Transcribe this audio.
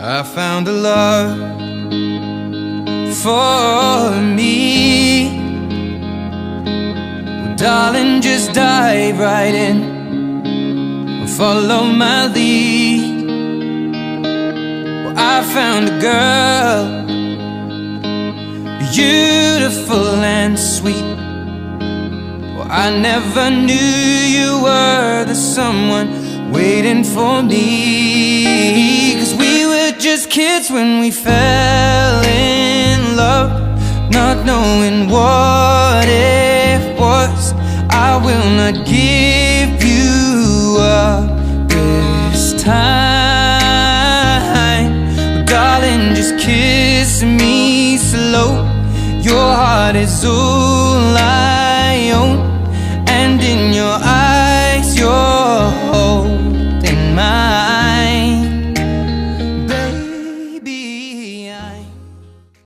I found a love for me. Well, darling, just dive right in, follow my lead. Well, I found a girl, beautiful and sweet. Well, I never knew you were the someone waiting for me. 'Cause we were just kids when we fell in love, not knowing what it was. I will not give you up this time. But darling, just kiss me slow. Your heart is over